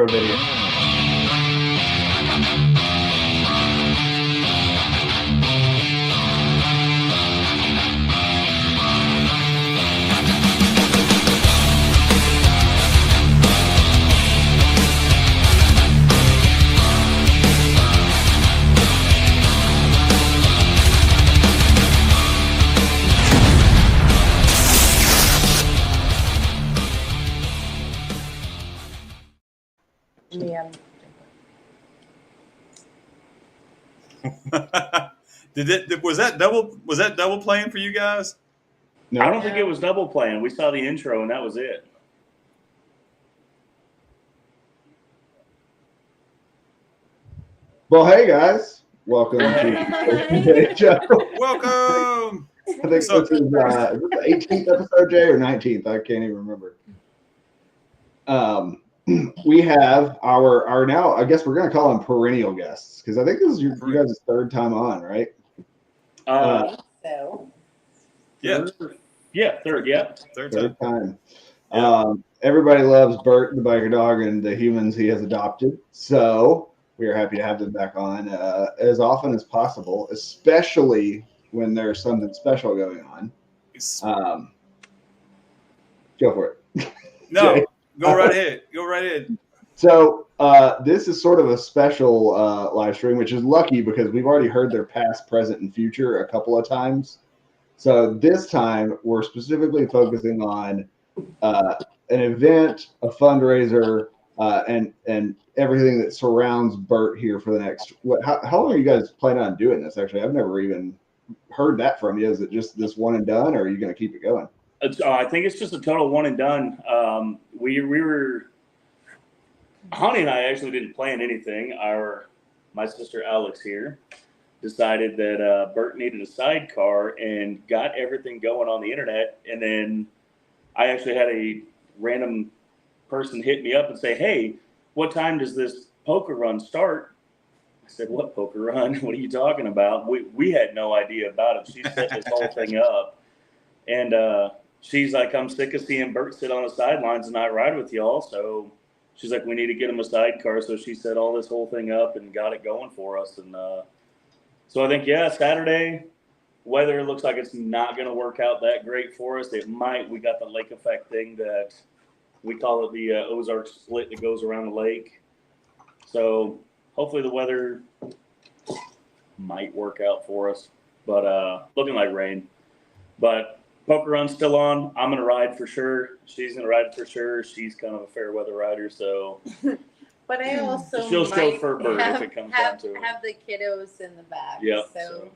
video. Yeah. Was that double playing for you guys? No, I don't think it was double playing. We saw the intro and that was it. Well, hey guys, welcome to today's show. Welcome. I think this is the 18th episode, Jay, or 19th. I can't even remember. We have our now. I guess we're gonna call them perennial guests because I think this is you guys' third time on, right? So. Yeah. Third time. Yeah. Everybody loves Burt the Biker Dog and the humans he has adopted, so we are happy to have them back on as often as possible, especially when there's something special going on. Go for it. No, Jay. go right ahead. So this is sort of a special live stream, which is lucky because we've already heard their past, present, and future a couple of times. So this time we're specifically focusing on an event, a fundraiser, and everything that surrounds Burt here for the next. How long are you guys planning on doing this? Actually, I've never even heard that from you. Is it just this one and done, or are you going to keep it going? I think it's just a total one and done. We were. Honey and I actually didn't plan anything. My sister Alex here decided that Burt needed a sidecar and got everything going on the internet. And then I actually had a random person hit me up and say, "Hey, what time does this poker run start?" I said, "What poker run? What are you talking about?" We had no idea about it. She set this whole thing up. And she's like, "I'm sick of seeing Burt sit on the sidelines and not ride with y'all." So she's like, "We need to get him a sidecar." So she set all this whole thing up and got it going for us. And so I think, Saturday, weather looks like it's not going to work out that great for us. It might. We got the lake effect thing that we call it the Ozark split that goes around the lake. So hopefully the weather might work out for us. But looking like rain. But poker run's still on. I'm going to ride for sure. She's going to ride for sure. She's kind of a fair weather rider, so. But I also She'll might chauffeur Burt if it comes down to it. have the kiddos in the back. Yeah. So.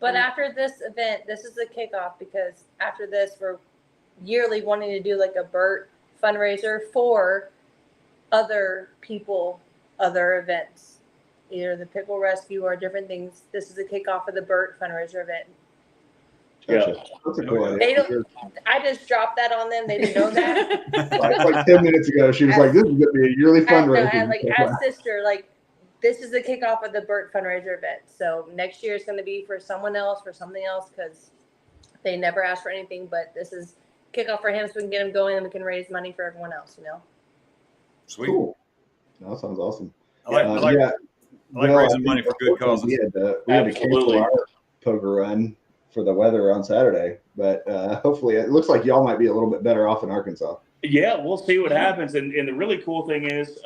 But after this event, this is the kickoff because after this, we're yearly wanting to do like a Burt fundraiser for other people, other events, either the pickle rescue or different things. This is the kickoff of the Burt fundraiser event. Gotcha. That's a cool idea. They don't. I just dropped that on them. They didn't know that. like 10 minutes ago, she was like, "This is going to be a yearly fundraiser." As sister, this is the kickoff of the Burt fundraiser event. So next year is going to be for someone else, for something else, because they never asked for anything. But this is kickoff for him, so we can get him going and we can raise money for everyone else. Sweet. Cool. That sounds awesome. I like raising money for good causes. We had to cancel our poker run for the weather on Saturday, but hopefully it looks like y'all might be a little bit better off in Arkansas. Yeah, we'll see what happens. And the really cool thing is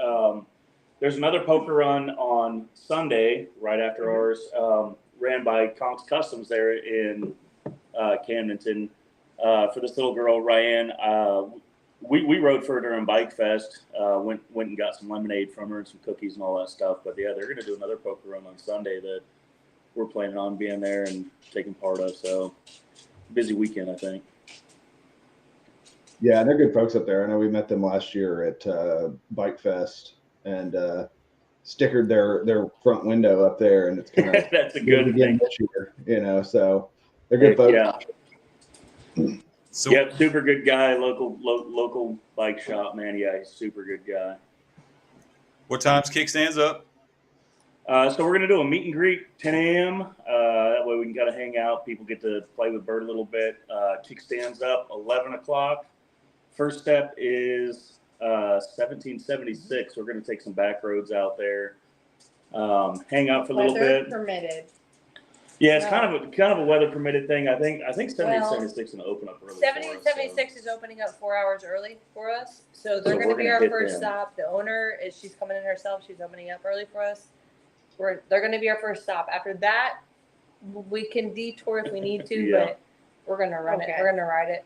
there's another poker run on Sunday right after ours, ran by Conk's Customs there in Camdenton for this little girl, Ryan. We rode for her during Bike Fest, went and got some lemonade from her and some cookies and all that stuff. But yeah, they're going to do another poker run on Sunday that we're planning on being there and taking part of. So busy weekend, I think. Yeah, they're good folks up there. I know we met them last year at Bike Fest and stickered their front window up there, and it's kind of that's a good thing this year, so they're good folks. Yeah. So, super good guy, local bike shop, man. Yeah, he's a super good guy. What time's kickstands up? So we're going to do a meet and greet, 10 a.m. That way we can kind of hang out. People get to play with Burt a little bit. Kickstands up, 11 o'clock. First step is 1776. We're going to take some back roads out there, hang out for a little Weather bit. permitted. Yeah, it's kind of a weather permitted thing. I think 1776 is going to open up early. 1776 is opening up 4 hours early for us, so they're going to we're be gonna our hit first them. stop. The owner she's coming in herself. She's opening up early for us. They're going to be our first stop. After that, we can detour if we need to, Yeah. but we're going to run it. Okay. We're going to ride it.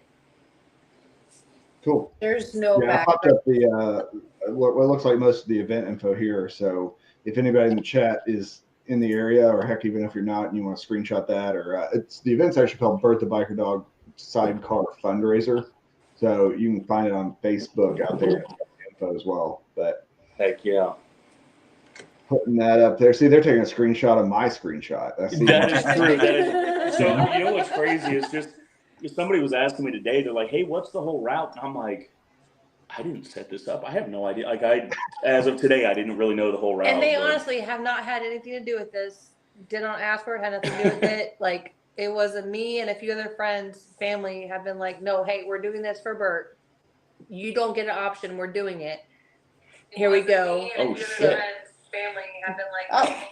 Cool. There's no Yeah, I back. popped up the what looks like most of the event info here. So if anybody in the chat is in the area, or heck, even if you're not and you want to screenshot that, or the event's actually called Burt the Biker Dog Sidecar Fundraiser. So you can find it on Facebook out there. It's got the info as well. But Heck yeah. putting that up there. See, they're taking a screenshot of my screenshot. That's That is true. That is, so you know what's crazy is just somebody was asking me today. They're like, "Hey, what's the whole route?" And I'm like, "I didn't set this up. I have no idea. Like as of today, I didn't really know the whole route." And they but- honestly have not had anything to do with this. Did not ask for it. Had nothing to do with it. Like it was me and a few other friends, family have been like, "No, hey, we're doing this for Burt. You don't get an option. We're doing it." Here we go. Oh shit! Family have been like, Oh,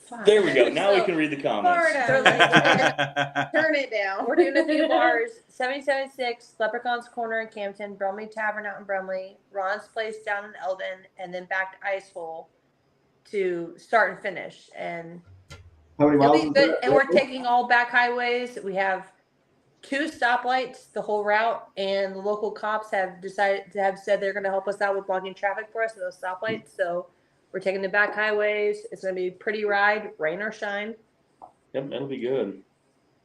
fuck. There we go. Now we can read the comments. They're like, Turn it down. we're doing a few bars. 7076, Leprechaun's Corner in Campton, Brumley Tavern out in Brumley, Ron's Place down in Eldon, and then back to Ice Hole to start and finish. And how many it'll miles? be is good. that? And we're taking all back highways. We have 2 stoplights the whole route, and the local cops have said they're going to help us out with blocking traffic for us at those stoplights. So we're taking the back highways. It's going to be a pretty ride, rain or shine. Yep, that'll be good.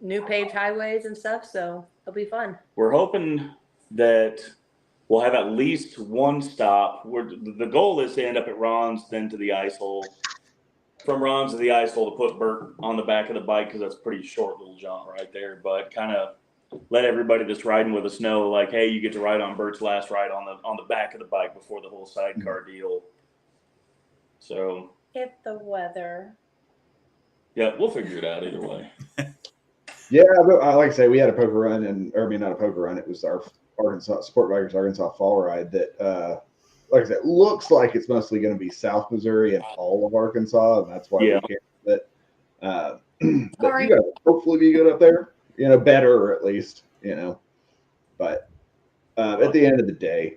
New paved highways and stuff, so it'll be fun. We're hoping that we'll have at least one stop. The goal is to end up at Ron's, then to the ice hole. From Ron's to the ice hole to put Burt on the back of the bike because that's a pretty short little jaunt right there. But kind of let everybody that's riding with us know, like, hey, you get to ride on Burt's last ride on the back of the bike before the whole sidecar deal. So If the weather. yeah, we'll figure it out either way. Yeah, but like I say, we had a poker run, not a poker run. It was our Arkansas Sport Bikers Arkansas Fall Ride that, like I said, looks like it's mostly going to be South Missouri and all of Arkansas, and that's why we can't. But you guys will hopefully be good up there. Better at least. But at the end of the day,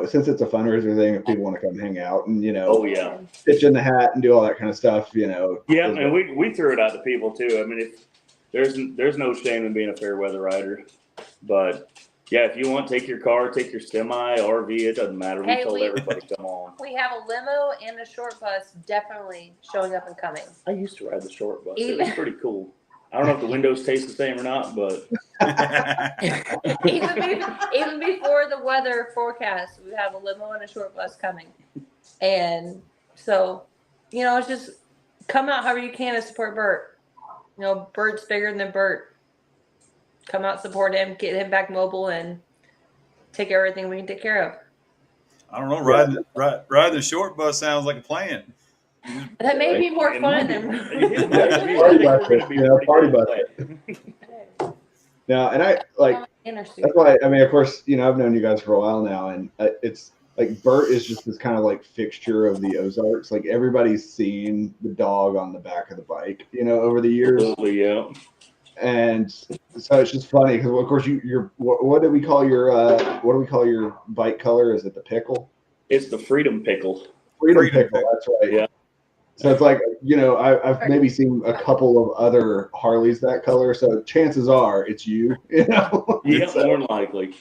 since it's a fundraiser thing, if people want to come hang out and Oh yeah, pitch in the hat and do all that kind of stuff, yeah, and we threw it out to people too. I mean, if there's no shame in being a fair weather rider, but yeah, if you want, take your car, take your semi, RV, it doesn't matter. We told everybody, come on. We have a limo and a short bus definitely showing up and coming. I used to ride the short bus. It was pretty cool. I don't know if the windows taste the same or not, but even before the weather forecast, we have a limo and a short bus coming. And so, it's just come out however you can to support Burt. Burt's bigger than Burt. Come out, support him, get him back mobile, and take everything we can take care of. I don't know. Riding the short bus sounds like a plan. That may be more fun than. Party bus. No, and I like. That's why. I mean, of course, I've known you guys for a while now, and it's like Burt is just this kind of like fixture of the Ozarks. Like everybody's seen the dog on the back of the bike, over the years. Absolutely, yeah. And so it's just funny because, of course, you're what do we call your bike color? Is it the pickle? It's the Freedom Pickle. Freedom pickle. That's right. Yeah. So it's like, I've maybe seen a couple of other Harleys that color. So chances are it's you, Yeah, So, more than likely.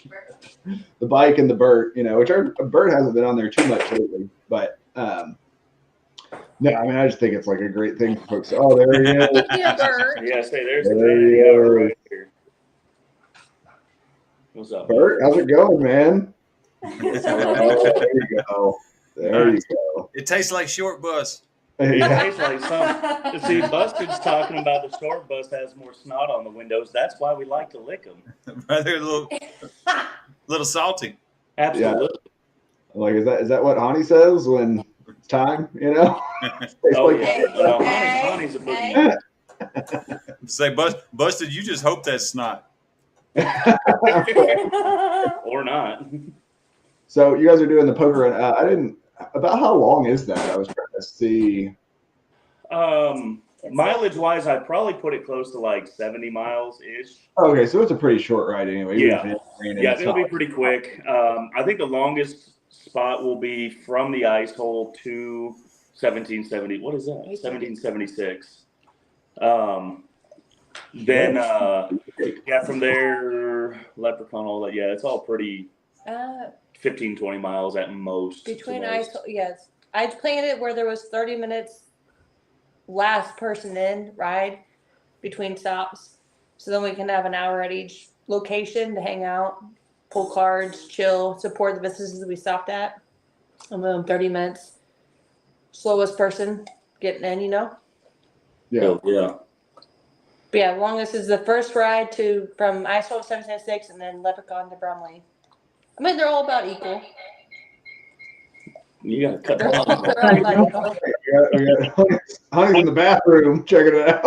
the bike and the Burt, which Burt hasn't been on there too much lately. But no, I mean, I just think it's like a great thing for folks. Oh, there he is. Yeah, say there's There he is. right here. What's up, Burt, how's it going, man? Oh, there you go. There you go. It tastes like short bus. It Yeah. tastes like some. See, Busted's talking about the short bus has more snot on the windows. That's why we like to lick them. They're a little salty. Absolutely. Like, is that what Hani says when it's time? Oh like, yeah. Well, Honey's a boogie. Say, Busted, you just hope that's snot. Or not. So you guys are doing the poker run. I didn't. About how long is that? I was trying to see. Mileage wise, I'd probably put it close to like 70 miles ish. Okay, so it's a pretty short ride anyway. even Yeah. if it is raining, Yeah, it's it'll not be pretty quick. I think the longest spot will be from the ice hole to 1770. What is that? 1776. Then, yeah, from there, Leprechaun, all that. Yeah, it's all pretty 15, 20 miles at most. Between to most. ice, yes. I planned it where there was 30 minutes last person in ride between stops. So then we can have an hour at each location to hang out, pull cards, chill, support the businesses we stopped at. And then 30 minutes. Slowest person getting in, you know? Yeah. Yeah. But yeah, longest is the first ride to from Ice Hole 776 and then Leprechaun to Brumley. I mean, they're all about equal. You gotta cut They're that all, off. they're all about equal. We got Honey's in the bathroom checking it out.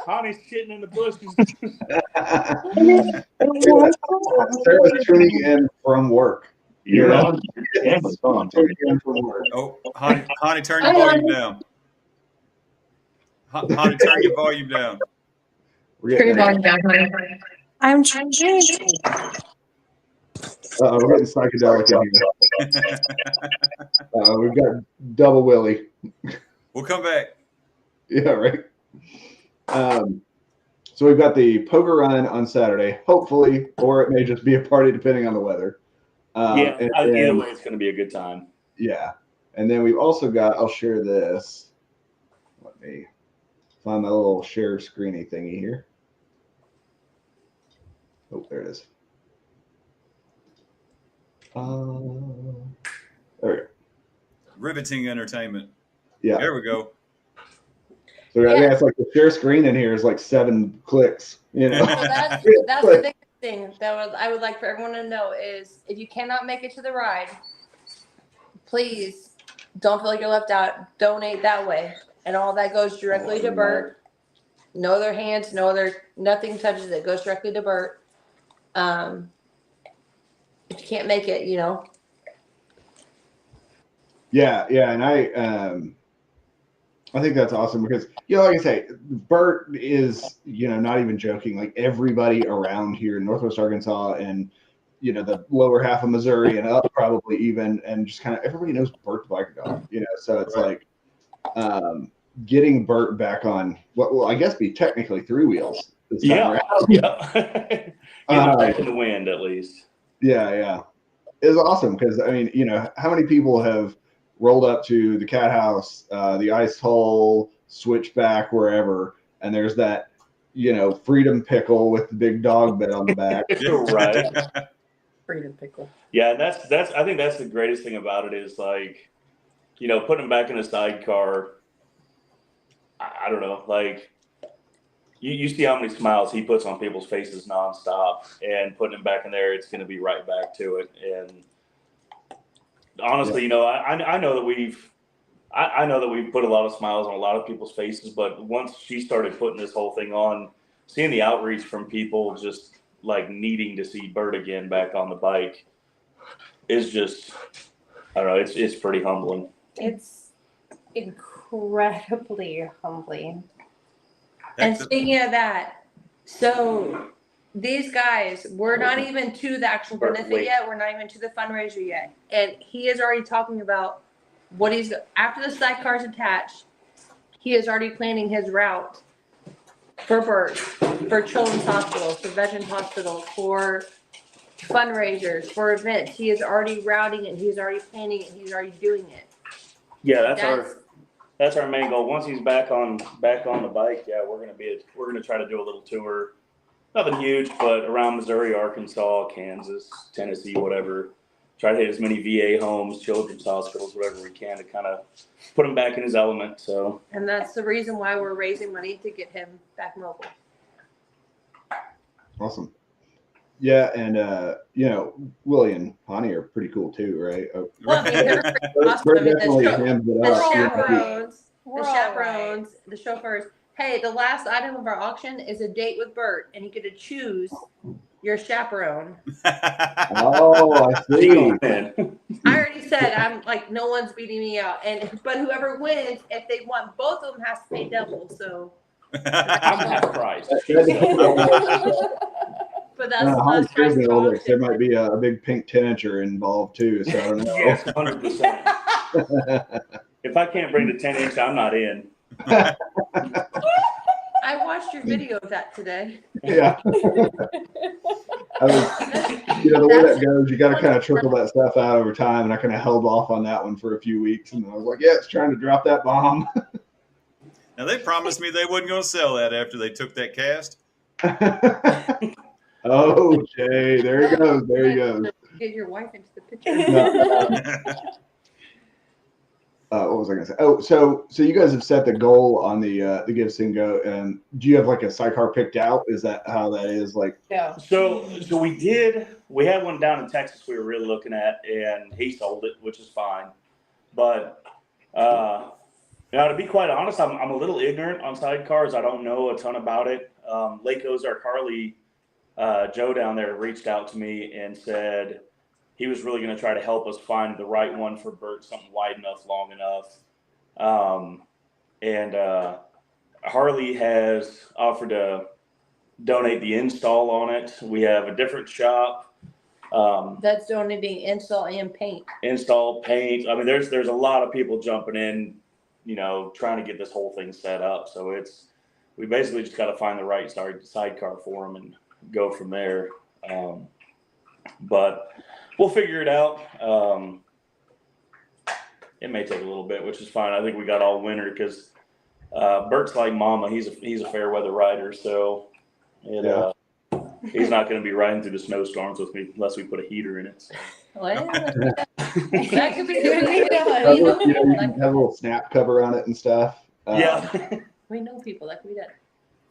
Honey's shitting in the bushes. Sarah's tuning in from work. You're Yeah. on. Camera's gone. Tuning in from work. Oh, Honey, turn your volume down. Honey, turn your volume down. We're getting there. I'm trying to. We're getting psychedelic in here. We've got double Willie. We'll come back. Yeah, right. So we've got the poker run on Saturday, hopefully, or it may just be a party depending on the weather. Yeah, and either then- way, it's going to be a good time. Yeah. And then we've also got, I'll share this. Let me find my little share screeny thingy here. Oh, there it is. There we go. Riveting entertainment. Yeah. There we go. So yeah, it's like the share screen in here is like 7 clicks. You know. Well, that's the biggest thing that I would like for everyone to know is if you cannot make it to the ride, please don't feel like you're left out. Donate that way, and all that goes directly to Burt. No other hands, nothing touches it. Goes directly to Burt. If you can't make it, you know. Yeah, and I think that's awesome because, like I say, Burt is, not even joking. Like everybody around here in Northwest Arkansas and, the lower half of Missouri and up probably even, and just kind of everybody knows Burt the Biker Dog, So it's like getting Burt back on what will I guess be technically 3 wheels this time around. Yeah. Get it back in the wind at least. Yeah. It's awesome because, I mean, how many people have rolled up to the cat house, the ice hole, switchback, wherever, and there's that, freedom pickle with the big dog bed on the back. Right. Freedom pickle. Yeah, and that's I think that's the greatest thing about it is like, putting him back in a sidecar. I don't know, like you see how many smiles he puts on people's faces nonstop, and putting him back in there, it's going to be right back to it. And honestly, I know that we've put a lot of smiles on a lot of people's faces, but once she started putting this whole thing on, seeing the outreach from people just like needing to see Burt again back on the bike is just, I don't know, it's pretty humbling. It's incredibly humbling. And speaking of that, so these guys, we're not even to the actual benefit yet. We're not even to the fundraiser yet. And he is already talking about what he's, after the sidecar's attached, he is already planning his route for Burt, for children's hospitals, for veterans hospitals, for fundraisers, for events. He is already routing it. He's already planning it. He's already doing it. Yeah, that's our main goal. Once he's back on the bike, yeah, we're gonna try to do a little tour. Nothing huge, but around Missouri, Arkansas, Kansas, Tennessee, whatever. Try to hit as many VA homes, children's hospitals, whatever we can to kind of put him back in his element. So. And that's the reason why we're raising money to get him back mobile. Awesome. Yeah, and Willie and Honey are pretty cool too, right? Well, I mean, they're awesome. Burt I mean, definitely the hams it The up. chaperones, We're the all chaperones, the chauffeurs. Hey, the last item of our auction is a date with Burt, and you get to choose your chaperone. Oh, I She see. going in. I already said I'm like no one's beating me out, but whoever wins, if they want both of them, has to pay double. So, I'm half price. but that's the Holly last price scares me of a the little bit 'cause there auction. might be a big pink tanager involved too. So I don't know. Yes, 100%. If I can't bring the 10-inch, I'm not in. I watched your video of that today. Yeah. I was, the way that goes, you got to kind of trickle that stuff out over time, and I kind of held off on that one for a few weeks, and I was like, "Yeah, it's trying to drop that bomb." Now they promised me they wasn't going to sell that after they took that cast. Oh, Jay, there he goes. There he goes. Get your wife into the picture. No, what was I going to say? Oh, so you guys have set the goal on the Give Sing Go, and do you have like a sidecar picked out? Is that how that is? Like, Yeah. So we did. We had one down in Texas we were really looking at, and he sold it, which is fine. But to be quite honest, I'm a little ignorant on sidecars. I don't know a ton about it. Lake Ozark Harley, Joe down there reached out to me and said he was really going to try to help us find the right one for Burt, something wide enough, long enough. And Harley has offered to donate the install on it. We have a different shop. That's donating install and paint. Install, paint. I mean, there's a lot of people jumping in, trying to get this whole thing set up. So we basically just got to find the right sidecar for them and go from there. But we'll figure it out. It may take a little bit, which is fine. I think we got all winter because Bert's like mama. He's a fair weather rider, so he's not going to be riding through the snowstorms with me unless we put a heater in it. So. Well, that could be good. you can have a little snap cover on it and stuff. Yeah. We know people that could be done.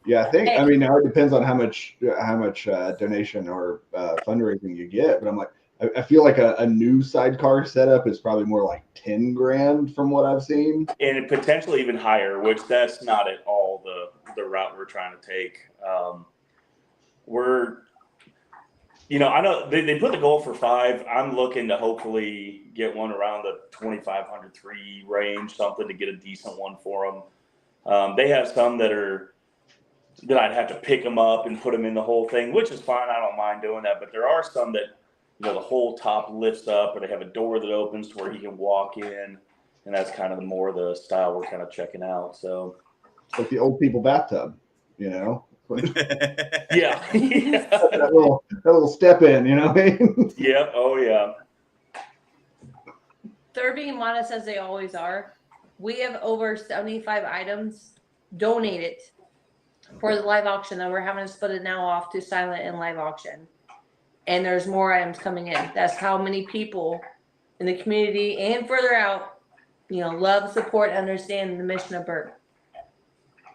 Yeah, I think. I mean, now it depends on how much donation or fundraising you get. But I'm like, I feel like a new sidecar setup is probably more like 10 grand from what I've seen, And potentially even higher, which that's not at all the route we're trying to take. I know they put the goal for 5. I'm looking to hopefully get one around the 2,500 3 range, something to get a decent one for them. They have some that I'd have to pick them up and put them in the whole thing, which is fine. I don't mind doing that. But there are some that, the whole top lifts up, or they have a door that opens to where he can walk in. And that's kind of more the style we're kind of checking out. So it's like the old people bathtub, Yeah. that little step in, what I mean? Yep. Oh, yeah. They're being modest as they always are. We have over 75 items donated for the live auction that we're having to split it now off to silent and live auction. And there's more items coming in. That's how many people in the community and further out, love, support, and understand the mission of Burt.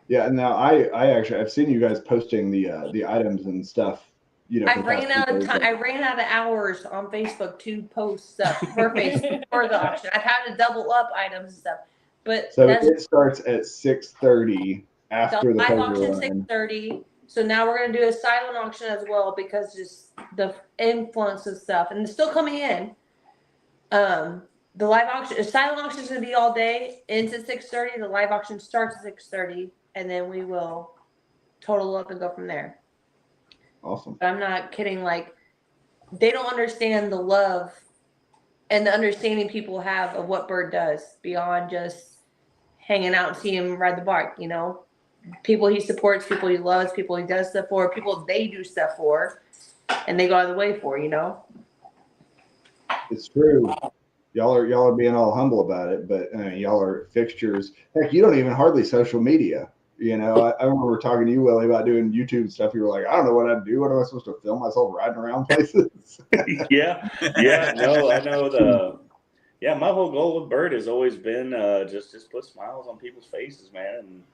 Yeah, and now I've seen you guys posting the items and stuff. I ran out of time. I ran out of hours on Facebook to post stuff for Facebook for the auction. I've had to double up items and stuff. But so it starts at 6:30 after the live auction 6:30. So now we're gonna do a silent auction as well because just the influence of stuff, and it's still coming in. The silent auction is gonna be all day into 6:30. The live auction starts at 6:30, and then we will total up and go from there. Awesome. But I'm not kidding. Like, they don't understand the love and the understanding people have of what Burt does beyond just hanging out and seeing him ride the bike. People he supports, people he loves, people he does stuff for, people they do stuff for, and they go out of the way for. It's true. Y'all are being all humble about it, but y'all are fixtures. Heck, you don't even hardly social media. I remember talking to you, Willie, about doing YouTube stuff. You were like, I don't know what I'd do. What am I supposed to film myself riding around places? Yeah. No, I know my whole goal with Burt has always been just put smiles on people's faces, man.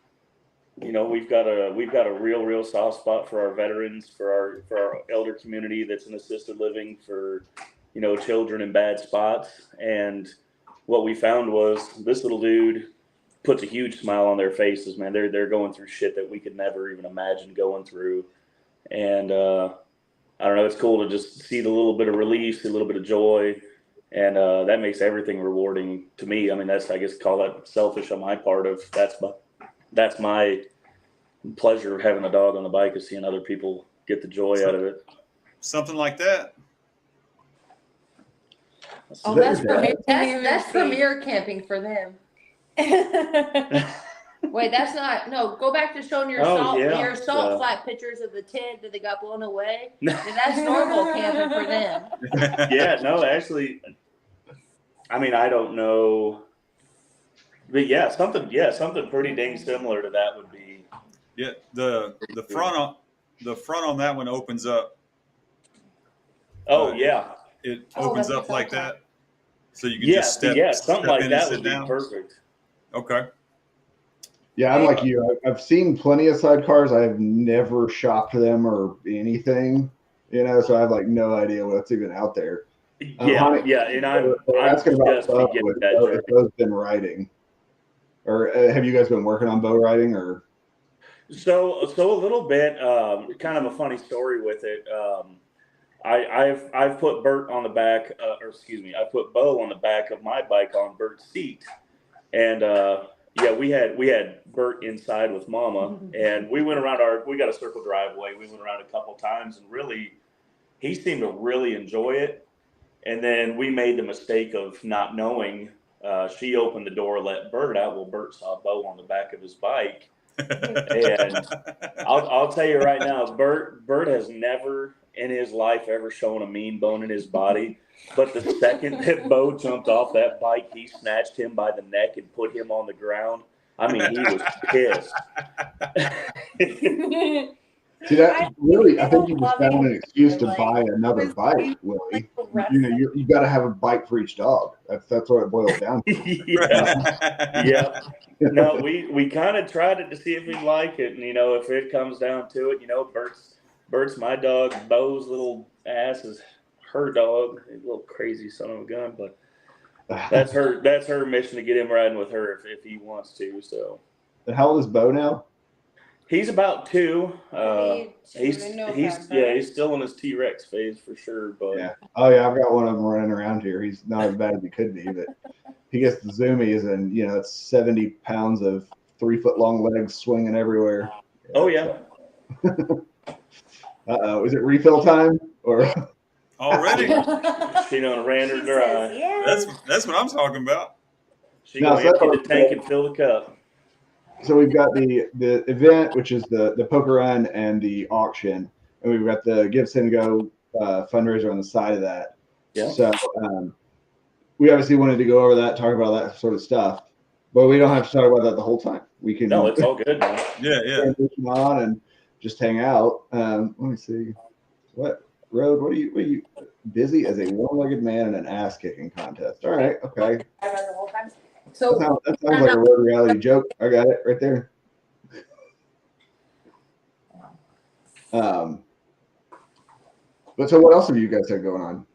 And we've got a real soft spot for our veterans, for our elder community that's in assisted living, for children in bad spots. And what we found was this little dude puts a huge smile on their faces, man. They're going through shit that we could never even imagine going through. And I don't know. It's cool to just see the little bit of relief, see a little bit of joy, and that makes everything rewarding to me. I mean, that's, I guess, call that selfish on my part. Of that's my pleasure of having a dog on the bike, is seeing other people get the joy out of it. Something like that. Oh, Is that that's your premier. dad? That's premier camping for them. Wait, that's not. No, go back to showing your Oh, salt flat pictures of the tent that they got blown away. That's normal camping for them. Yeah, no, actually, I mean, I don't know, but something pretty dang similar to that would be. Yeah, the front on that one opens up. Oh yeah, It Oh, opens that's up like awesome. that, so you can just step something in like and that sit would be down. perfect. Okay. Yeah, I'm like you. I've seen plenty of sidecars. I have never shopped them or anything, so I have like no idea what's even out there. Honey, And they're I'm asking about just bow. beginning that journey. If Bo's been riding, or have you guys been working on bow riding, or? So a little bit, kind of a funny story with it. I've put Burt on the back, I put Bo on the back of my bike on Burt's seat, and we had Burt inside with Mama, and we went around we got a circle driveway. We went around a couple times, and really, he seemed to really enjoy it. And then we made the mistake of not knowing. She opened the door, let Burt out. Well, Burt saw Bo on the back of his bike. And I'll tell you right now, Burt has never in his life ever shown a mean bone in his body. But the second that Bo jumped off that bike, he snatched him by the neck and put him on the ground. I mean, he was pissed. See, that really, I think you just found an excuse to buy another bike, Willie. You got to have a bike for each dog. That's what it boils down to. Yeah. No, we kind of tried it to see if he'd like it, and if it comes down to it, Bert's my dog, Bo's little ass is her dog, a little crazy son of a gun, but that's her mission to get him riding with her if he wants to. So. And how old is Bo now? He's about 2. He's November. still in his T-Rex phase for sure. But yeah, I've got one of them running around here. He's not as bad as he could be, but he gets the zoomies, and it's 70 pounds of 3-foot-long legs swinging everywhere. Oh yeah. Is it refill time or Already? She ran her dry. Yes. That's what I'm talking about. She gonna empty the tank and fill the cup. So we've got the event, which is the poker run and the auction, and we've got the Give Send Go fundraiser on the side of that. Yeah. So we obviously wanted to go over that, talk about that sort of stuff, but we don't have to talk about that the whole time. We can. No, it's all good, man. Yeah. Transition on and just hang out. Let me see. What road? What are you busy as a one-legged man in an ass-kicking contest? All right. Okay. So That sounds like a road reality joke. I got it right there. But so what else have you guys had going on?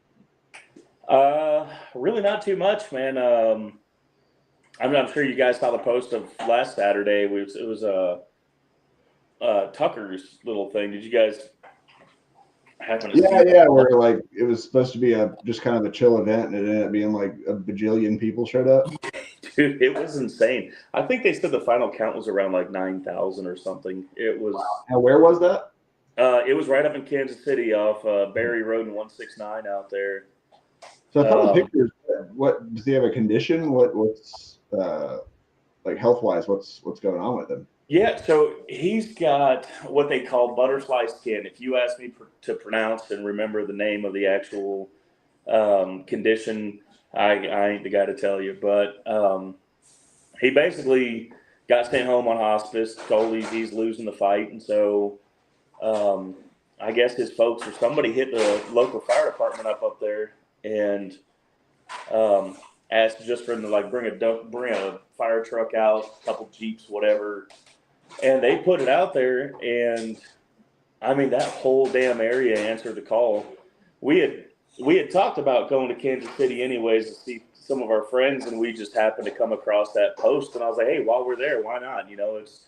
Really not too much, man. I'm sure you guys saw the post of last Saturday. It was Tucker's little thing. Did you guys happen to see that? Yeah, where like it was supposed to be just kind of a chill event, and it ended up being like a bajillion people showed up. Dude, it was insane. I think they said the final count was around like 9,000 or something. It was. Wow. And where was that? It was right up in Kansas City off Berry Road and 169 out there. So I thought the pictures. What does he have a condition? What's like health wise? What's going on with him? Yeah, so he's got what they call butterfly skin. If you ask me to pronounce and remember the name of the actual condition, I ain't the guy to tell you. But he basically got sent home on hospice, told he's losing the fight. And so I guess his folks or somebody hit the local fire department up there and asked just for him to like bring a fire truck out, a couple Jeeps, whatever. And they put it out there, and I mean that whole damn area answered the call. We had talked about going to Kansas City anyways to see some of our friends, and we just happened to come across that post, and I was like, hey, while we're there, why not? It's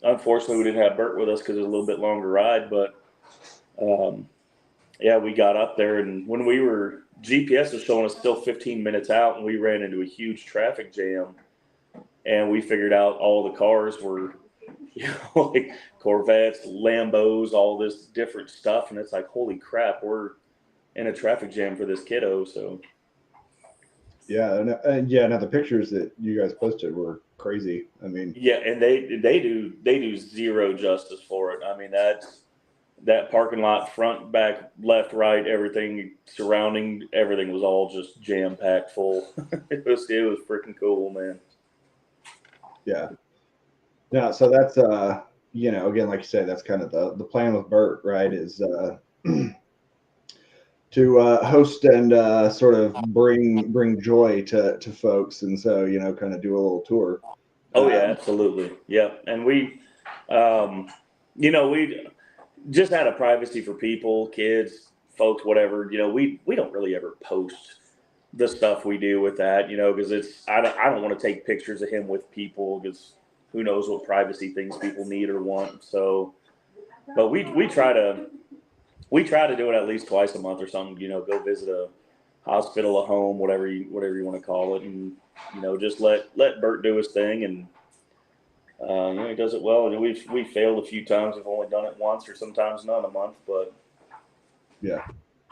unfortunately we didn't have Burt with us because it was a little bit longer ride, but Yeah, we got up there, and when GPS was showing us still 15 minutes out, and we ran into a huge traffic jam, and we figured out all the cars were, like Corvettes, Lambos, all this different stuff, and it's like, holy crap, we're in a traffic jam for this kiddo. So Yeah, and yeah. Now the pictures that you guys posted were crazy. I mean, yeah, and they do zero justice for it. I mean, that parking lot, front, back, left, right, everything surrounding everything was all just jam packed full. It was freaking cool, man. yeah. Yeah. So that's again, like you said, that's kind of the plan with Burt, right? Is to host and sort of bring joy to folks, and so kind of do a little tour. Oh yeah, absolutely. Yep. And we we just out of privacy for people, kids, folks, whatever, we don't really ever post the stuff we do with that, because I don't want to take pictures of him with people, because who knows what privacy things people need or want. So, but we try to do it at least twice a month or something, go visit a hospital, a home, whatever you want to call it. And, just let Burt do his thing. And, he does it well. And we failed a few times. We've only done it once or sometimes none a month, but Yeah,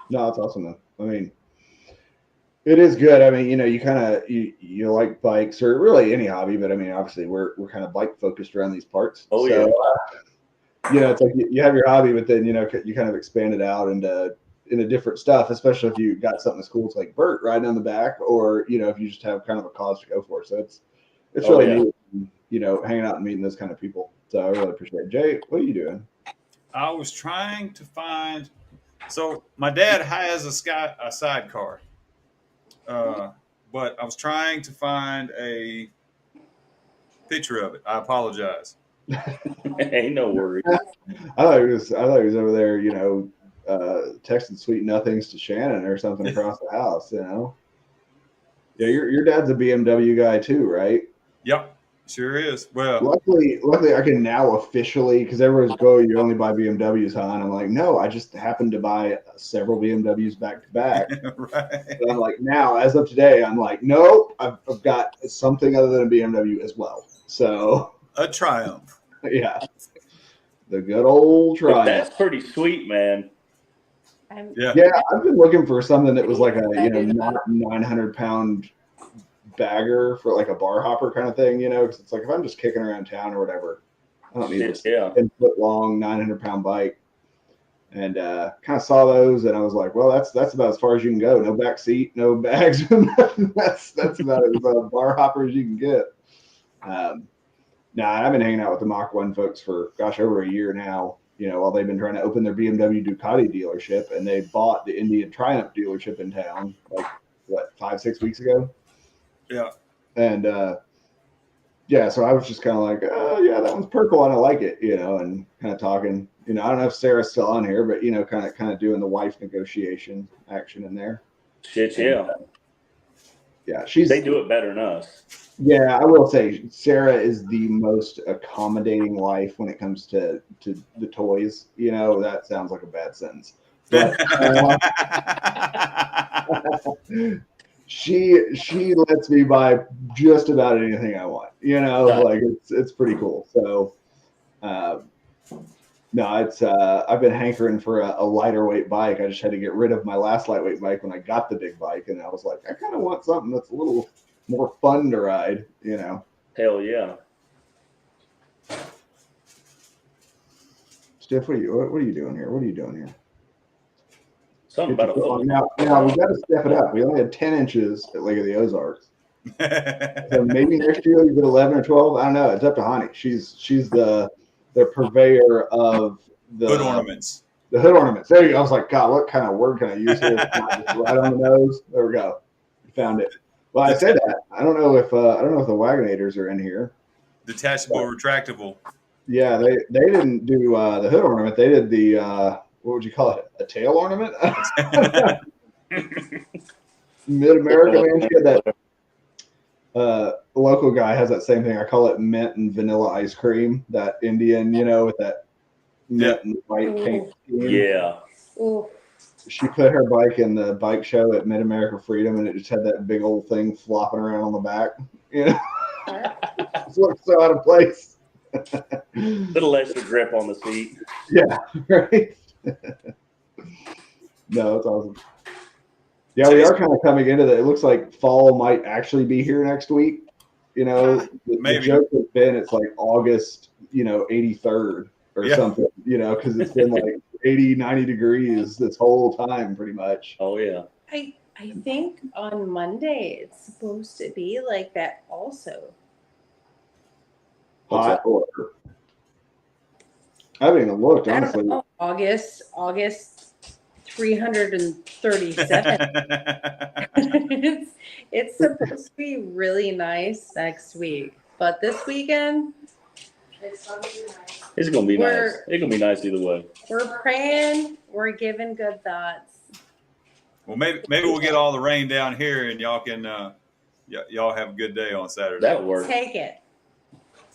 no, it's awesome though. I mean, it is good. I mean, you kind of you like bikes or really any hobby, but I mean, obviously we're kind of bike focused around these parts. Oh, so, it's like you have your hobby, but then you kind of expand it out into different stuff. Especially if you got something as cool as like Burt riding on the back, or if you just have kind of a cause to go for. So it's really neat, hanging out and meeting those kind of people. So I really appreciate it. Jay, what are you doing? I was trying to find. So my dad has a sidecar, but I was trying to find a picture of it. I apologize. Ain't no worry. I thought he was over there, texting sweet nothings to Shannon or something across the house. Yeah, your dad's a BMW guy too, right? Yep, sure is. Well, luckily, I can now officially, because everyone's you only buy BMWs, huh? And I'm like, no, I just happened to buy several BMWs back to back. right. And I'm like, now, as of today, I'm like, no, I've got something other than a BMW as well. So A Triumph. Yeah, the good old Triumph. That's pretty sweet, man. Yeah, I've been looking for something that was like a not 900-pound bagger for like a bar hopper kind of thing, because it's like if I'm just kicking around town or whatever, I don't need this 10-foot long 900-pound bike. And kind of saw those, and I was like, well, that's about as far as you can go. No back seat, no bags. that's about as bar hopper as you can get. I've been hanging out with the Mach 1 folks for over a year now. While they've been trying to open their BMW Ducati dealership, and they bought the Indian Triumph dealership in town, like 5-6 weeks ago. Yeah. And so I was just kind of like, oh yeah, that one's purple and I like it, and kind of talking. I don't know if Sarah's still on here, but kind of doing the wife negotiation action in there. Shit, yeah. Yeah, they do it better than us. Yeah, I will say Sarah is the most accommodating wife when it comes to the toys. That sounds like a bad sentence. But she lets me buy just about anything I want. Like it's pretty cool. So it's I've been hankering for a lighter weight bike. I just had to get rid of my last lightweight bike when I got the big bike, and I was like, I kind of want something that's a little more fun to ride, Hell yeah. Stiff, what are you doing here? What are you doing here? Something about a foot. Now we got to step it up. We only had 10 inches at Lake of the Ozarks. So maybe next year we get 11 or 12. I don't know. It's up to Honey. She's the purveyor of the hood ornaments. The hood ornaments. There you go. I was like, God, what kind of word can I use here? Just right on the nose. There we go. You found it. Well, I said that. I don't know if the Wagonators are in here. Detachable, retractable. Yeah, they didn't do the hood ornament. They did the what would you call it? A tail ornament? Mid-America man, she had that local guy has that same thing. I call it mint and vanilla ice cream. That Indian, with that mint and white paint scheme. Yeah. Ooh. She put her bike in the bike show at Mid America Freedom, and it just had that big old thing flopping around on the back. You know, it looked so out of place. Little extra grip on the seat. Yeah, right. No, it's awesome. Yeah, we are kind of coming into that. It looks like fall might actually be here next week. You know, the joke has been it's like August, 83rd or something, because it's been like 80, 90 degrees this whole time pretty much. Oh, yeah. I think on Monday it's supposed to be like that also. Hot or I haven't even looked, honestly. August 337. it's supposed to be really nice next week, but this weekend It's gonna be nice. It's gonna be nice either way. we're praying, we're giving good thoughts. Well, maybe we'll get all the rain down here, and y'all can y'all have a good day on Saturday. That'll work. Take it.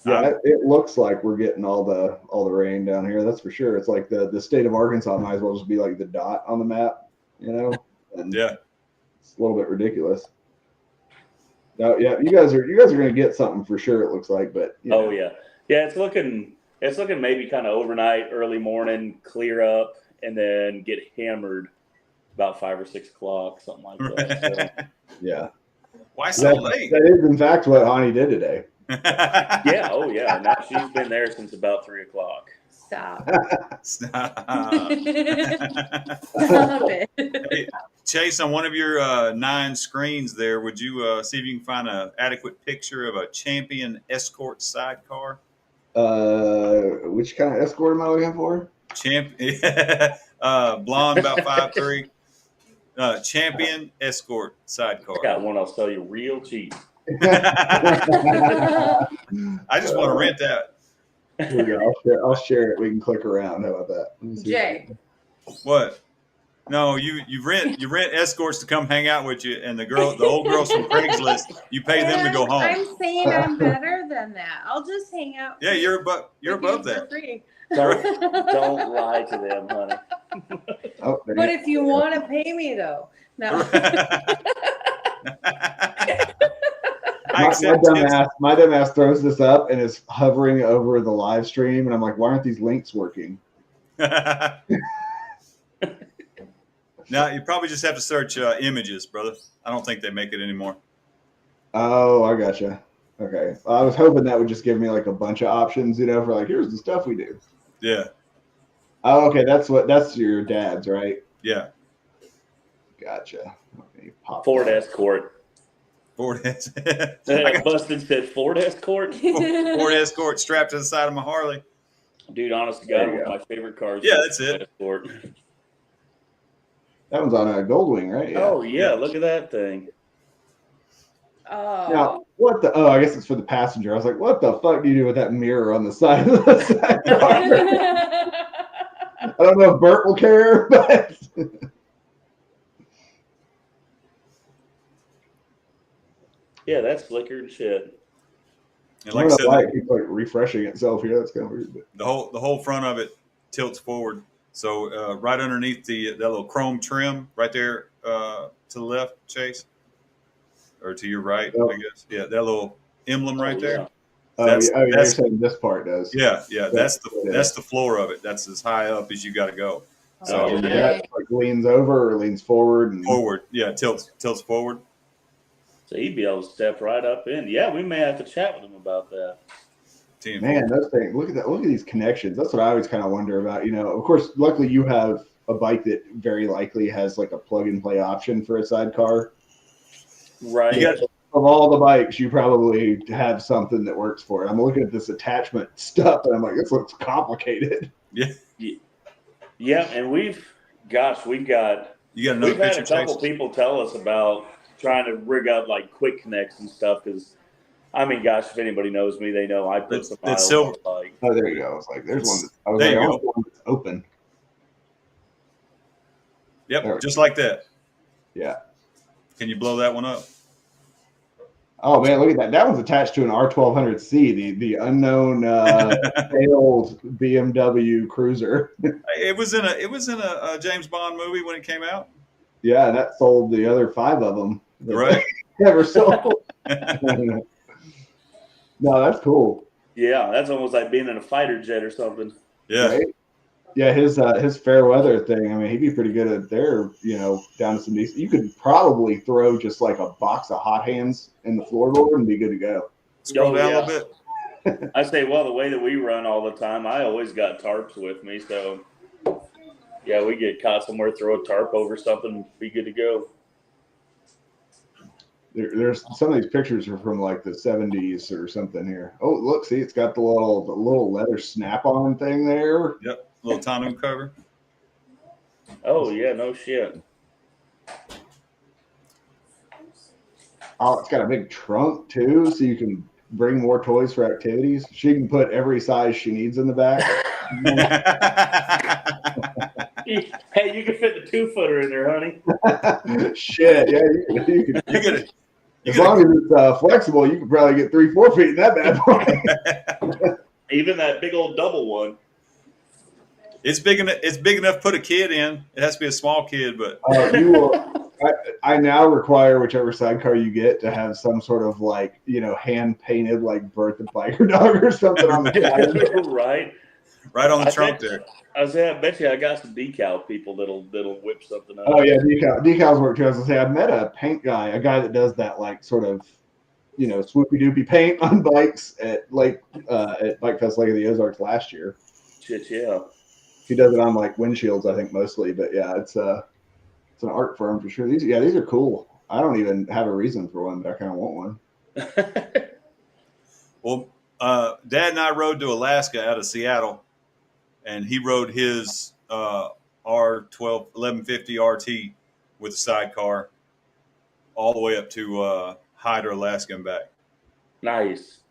Yeah, it looks like we're getting all the rain down here. That's for sure. It's like the state of Arkansas might as well just be like the dot on the map, And yeah, it's a little bit ridiculous. No, yeah, you guys are going to get something for sure. It looks like, but Oh yeah, it's looking maybe kind of overnight, early morning, clear up, and then get hammered about 5 or 6 o'clock, something like that. So. Yeah. Why so late? That is in fact what Hani did today. Yeah. Oh yeah. Now she's been there since about 3 o'clock. Stop. Stop. Stop it. Hey, Chase, on one of your 9 screens there, would you see if you can find an adequate picture of a Champion Escort sidecar? Which kind of Escort am I looking for? Blonde, about 5'3". Champion Escort sidecar. I got one I'll sell you real cheap. I just want to rent that. Here we go. I'll share it. We can click around. How about that? Jay. What? No, you rent escorts to come hang out with you, and the old girls from Craigslist, you pay them to go home. I'm saying I'm better than that. I'll just hang out. Yeah, you're above that. For free. Don't lie to them, honey. Oh, But if you want to pay me though, no. My dumb ass throws this up and is hovering over the live stream, and I'm like, why aren't these links working? Now you probably just have to search images, brother. I don't think they make it anymore. Oh, I gotcha. Okay, I was hoping that would just give me like a bunch of options, for like here's the stuff we do. Yeah. Oh, okay, that's your dad's, right? Yeah. Gotcha. Okay, Ford Escort. Ford Escort. Busted said Ford Escort. Ford Escort strapped to the side of my Harley. Dude, honest to God, one of my favorite cars. Yeah, that's it. Escort. That one's on a Goldwing, right? Yeah. Oh yeah, look at that thing. Oh. Now, what the? Oh, I guess it's for the passenger. I was like, what the fuck do you do with that mirror on the side of the sidecar? I don't know if Burt will care, but. Yeah, that's flickered and shit. And like I said, it keeps like refreshing itself here. That's kind of weird. But. The whole front of it tilts forward. So right underneath that little chrome trim right there to the left, Chase, or to your right, I guess. Yeah, that little emblem right there. You're saying this part does. Yeah. That's the floor of it. That's as high up as you got to go. So that like leans over or leans forward. Forward, yeah, tilts forward. So he'd be able to step right up in. Yeah, we may have to chat with him about that. Man, those things. Look at that. Look at these connections. That's what I always kind of wonder about. Of course, luckily you have a bike that very likely has like a plug and play option for a sidecar. Right. Of all the bikes, you probably have something that works for it. I'm looking at this attachment stuff, and I'm like, this looks complicated. Yeah. Yeah, and we've had a couple people tell us about trying to rig up like quick connects and stuff because, I mean, gosh, if anybody knows me, they know I put some miles on the bike. Oh, there you go. I was like, there's one. I was like, I want one that's open. Yep, just like that. Yeah. Can you blow that one up? Oh man, look at that! That one's attached to an R1200C, the unknown failed BMW cruiser. It was in a James Bond movie when it came out. Yeah, that sold the other 5 of them. Right. Never sold. No, that's cool. Yeah, that's almost like being in a fighter jet or something. Yeah. Right? Yeah, his fair weather thing. I mean, he'd be pretty good at there. Down to some decent. You could probably throw just like a box of hot hands in the floorboard and be good to go. Scroll down yeah. a little bit. I say, well, the way that we run all the time, I always got tarps with me. So, yeah, we get caught somewhere, throw a tarp over something, be good to go. There's some of these pictures are from like the 70s or something here. Oh, look, see, it's got the little leather snap-on thing there. Yep. Little tonneau cover. Oh, yeah, no shit. Oh, it's got a big trunk too, so you can bring more toys for activities. She can put every size she needs in the back. Hey, you can fit the 2-footer in there, honey. Shit, yeah, you can. You get it. As long as it's flexible, you can probably get 3-4 feet in that bad boy. Even that big old double one. It's big enough. It's big enough to put a kid in. It has to be a small kid, but You will. I now require whichever sidecar you get to have some sort of like hand painted like Burt the Biker Dog or something on the side. Right on the trunk there. I bet you I got some decal people that'll whip something up. Oh yeah, decals work too. I was gonna say I met a paint guy, a guy that does that like sort of swoopy doopy paint on bikes at Bike Fest Lake of the Ozarks last year. Shit, yeah. He does it on like windshields, I think mostly, but yeah, it's an art firm for sure. These are cool. I don't even have a reason for one, but I kind of want one. Well, Dad and I rode to Alaska out of Seattle, and he rode his R1150 RT with a sidecar all the way up to Hyder, Alaska, and back. Nice.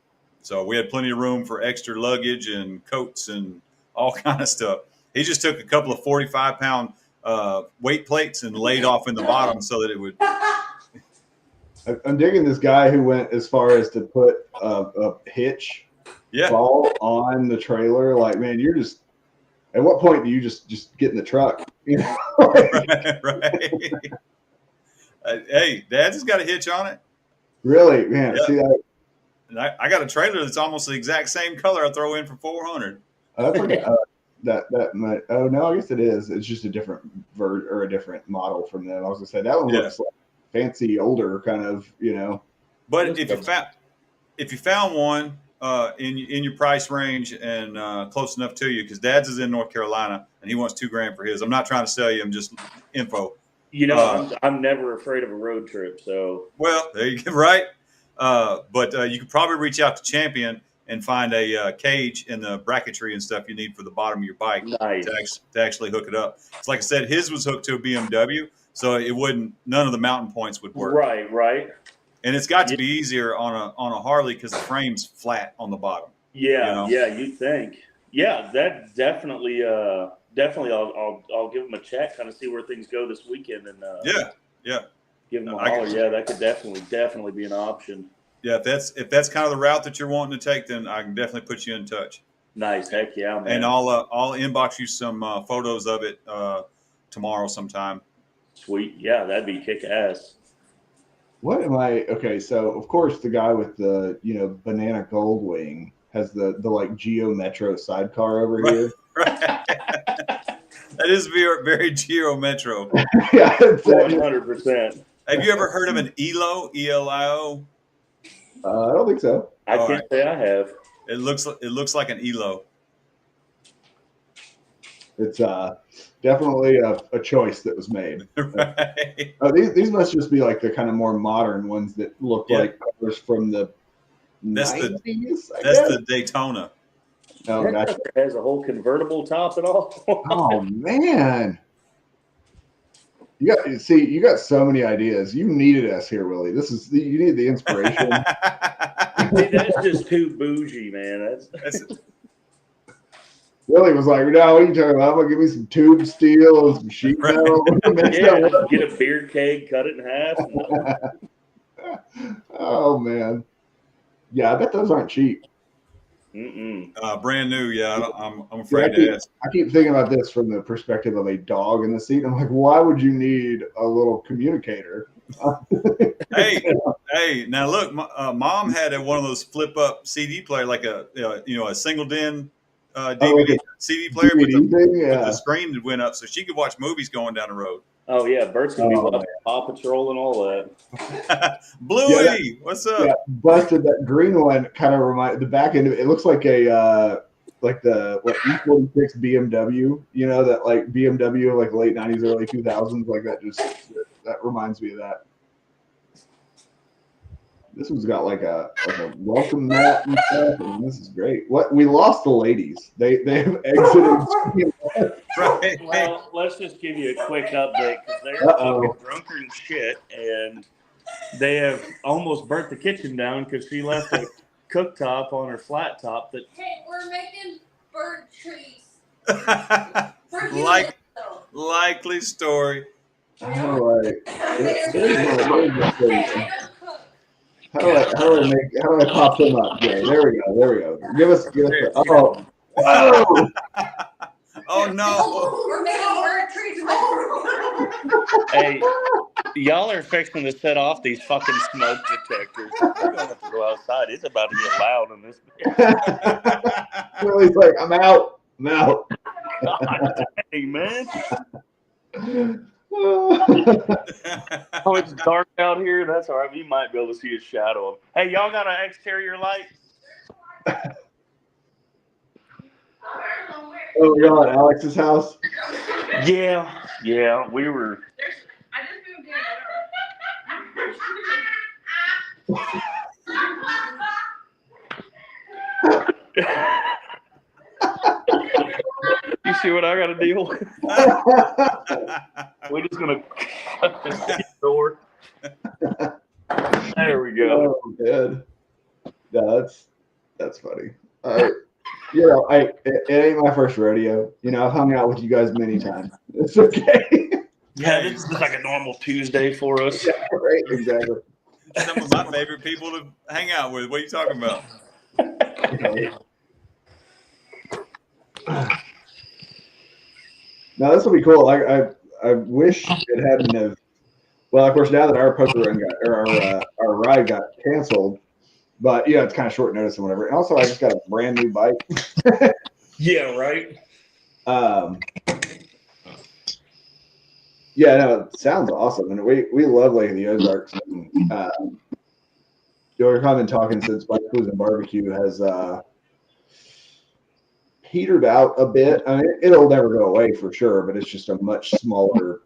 So we had plenty of room for extra luggage and coats and all kind of stuff. He just took a couple of 45-pound weight plates and laid off in the bottom so that it would. I'm digging this guy who went as far as to put a hitch ball on the trailer. Like, man, you're just. At what point do you just get in the truck? Right. Hey, Dad's just got a hitch on it. Really, man. Yeah. See that? And I got a trailer that's almost the exact same color I throw in for $400. That's okay. That might. Oh no, I guess it is. It's just a different or a different model from them. I was gonna say that one looks like fancy, older kind of. But if you found one in your price range and close enough to you, because Dad's is in North Carolina and he wants $2,000 for his. I'm not trying to sell you. I'm just info. I'm never afraid of a road trip. So well, there you go. Right. But you could probably reach out to Champion and find a cage and the bracketry and stuff you need for the bottom of your bike to actually hook it up. It's like I said, his was hooked to a BMW, so it wouldn't. None of the mountain points would work. Right. And it's got to be easier on a Harley because the frame's flat on the bottom. Yeah, you'd think. Yeah, that definitely. I'll give them a check, kind of see where things go this weekend, and give them a holler. Yeah, that could definitely be an option. Yeah, if that's kind of the route that you're wanting to take, then I can definitely put you in touch. Nice, heck yeah, man. And I'll inbox you some photos of it tomorrow sometime. Sweet, yeah, that'd be kick ass. What am I? Okay, so of course the guy with the banana gold wing has the like Geo Metro sidecar over here. Right. That is very, very Geo Metro. Yeah, 100%. Have you ever heard of an ELO? ELIO? I don't think so. I can't say I have. It looks like an ELO. It's definitely a choice that was made. Right. These must just be like the kind of more modern ones that look like covers from the 90s. That's the Daytona. Oh, gotcha. It has a whole convertible top and all. Oh man. You got so many ideas. You needed us here, Willie. You need the inspiration. See, that's just too bougie, man. That's Willie was like, "No, what are you talking about? I'm gonna give me some tube steel and some sheet metal." get a beer keg, cut it in half. Oh man, yeah, I bet those aren't cheap. Brand new, yeah. I'm Yeah, afraid to ask. I keep thinking about this from the perspective of a dog in the seat. I'm like, why would you need a little communicator? Hey, hey, now look, Mom had one of those flip up CD player, like a a single din Oh, DVD like CD a player with DVD thing, with yeah. the screen that went up, so she could watch movies going down the road. Oh yeah, Bert's gonna be Oh, watching Paw Patrol and all that. Bluey, what's up? Yeah, busted. That green one kind of remind the back end of it. It looks like a like the E46 BMW. You know that like BMW of like late '90s, early 2000s, like that. That reminds me of that. This one's got like a welcome mat and stuff, and this is great. What we lost the ladies. They have exited. Right. Well, let's just give you a quick update because they're Uh-oh. fucking drunk and shit, and they have almost burnt the kitchen down because she left a cooktop on her flat top that. Hey, we're making bird trees. Likely story. How do I pop them up? Yeah, there we go. Give us the, oh. Whoa! Oh no! We're making bird trees. Hey, y'all are fixing to set off these fucking smoke detectors. We're gonna have to go outside. It's about to get loud in this. Willie's like, I'm out. God dang, man. Oh, it's dark out here. That's all right. We might be able to see a shadow. Hey, y'all got an exterior light? Oh, we're at Alex's house. Yeah. We were. You see what I got to deal with? We're just gonna cut this door. There we go. Oh, good. No, that's funny. It ain't my first rodeo. I've hung out with you guys many times. It's okay. Yeah, this is like a normal Tuesday for us. Yeah, right, exactly. Some of my favorite people to hang out with. What are you talking about? Now this will be cool. I wish it hadn't have. Well, of course, now that our poker run our ride got canceled, but it's kind of short notice and whatever. And also, I just got a brand new bike. Yeah, right. Yeah, no, it sounds awesome, and we love Lake of the Ozarks. And, we've been talking since Bike Blues and Barbecue has petered out a bit. I mean, it'll never go away for sure, but it's just a much smaller,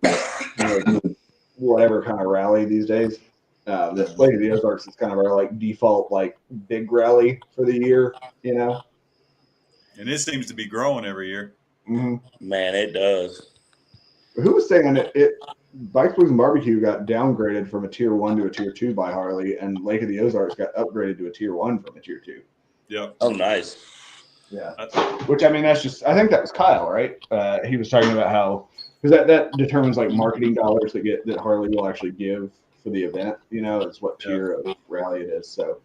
whatever kind of rally these days. The Lake of the Ozarks is kind of our default big rally for the year, And it seems to be growing every year. Mm-hmm. Man, it does. Who was saying it? Bike Blues and Barbecue got downgraded from a tier 1 to a tier 2 by Harley, and Lake of the Ozarks got upgraded to a tier 1 from a tier 2. Yep. Oh, nice. Yeah. Which, I mean, I think that was Kyle, right? He was talking about how, because that determines marketing dollars that Harley will actually give for the event, is what tier of rally it is. So,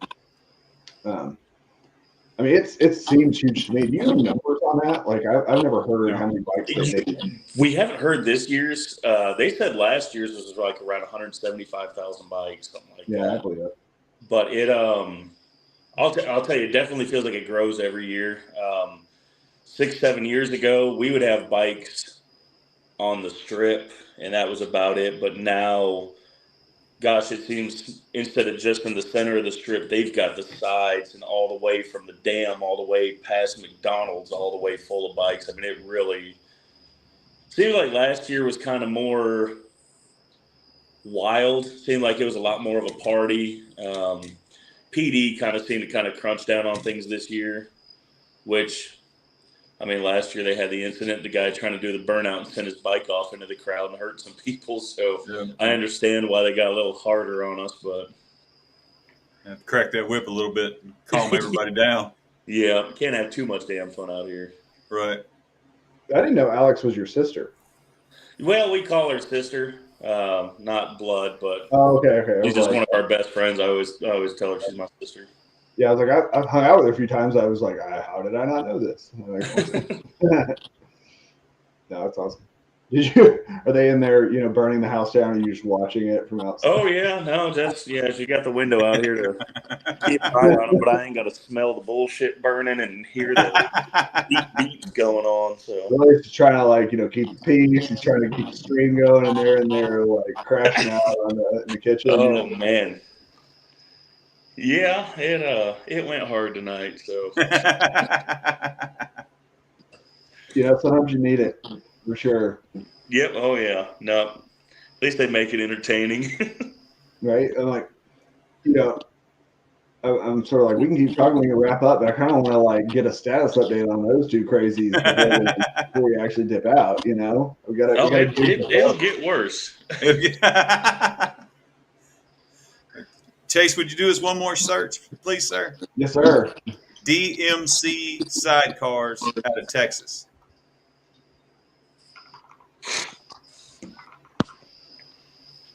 I mean, it seems huge to me. Do you have numbers on that? I've never heard how many bikes they did. We haven't heard this year's. They said last year's was around 175,000 bikes, something like that. Yeah, I believe that. But it, I'll tell you, it definitely feels like it grows every year. 6-7 years ago, we would have bikes on the strip, and that was about it. But now, gosh, it seems instead of just in the center of the strip, they've got the sides and all the way from the dam, all the way past McDonald's, all the way full of bikes. I mean, it really seemed like last year was kind of more wild. Seemed like it was a lot more of a party. PD kind of seemed to kind of crunch down on things this year, which, I mean, last year they had the incident, the guy trying to do the burnout and send his bike off into the crowd and hurt some people. So I understand why they got a little harder on us, but have to crack that whip a little bit and calm everybody down. Yeah, can't have too much damn fun out here. Right. I didn't know Alex was your sister. Well, we call her sister. not blood, but Oh, okay. she's just one of our best friends. I always tell her she's my sister. Yeah, I was like, I've hung out with her a few times. I was like, how did I not know this? Like, no, that's awesome. Are they in there, burning the house down, and you just watching it from outside? Oh yeah, no, she got the window out here to keep an eye on it, but I ain't got to smell the bullshit burning and hear the beep going on. So Well, he's trying to keep the peace. He's trying to keep the stream going, and they're in there like crashing out in the kitchen. Oh man, yeah, it went hard tonight. So sometimes you need it for sure. Yep. Oh yeah. No. At least they make it entertaining. Right? I'm like, I'm sort of like, we can keep talking, we can wrap up, but I kind of want to get a status update on those two crazies before we actually dip out. We got It'll get worse. Chase, would you do us one more search, please, sir? Yes, sir. DMC sidecars out of Texas.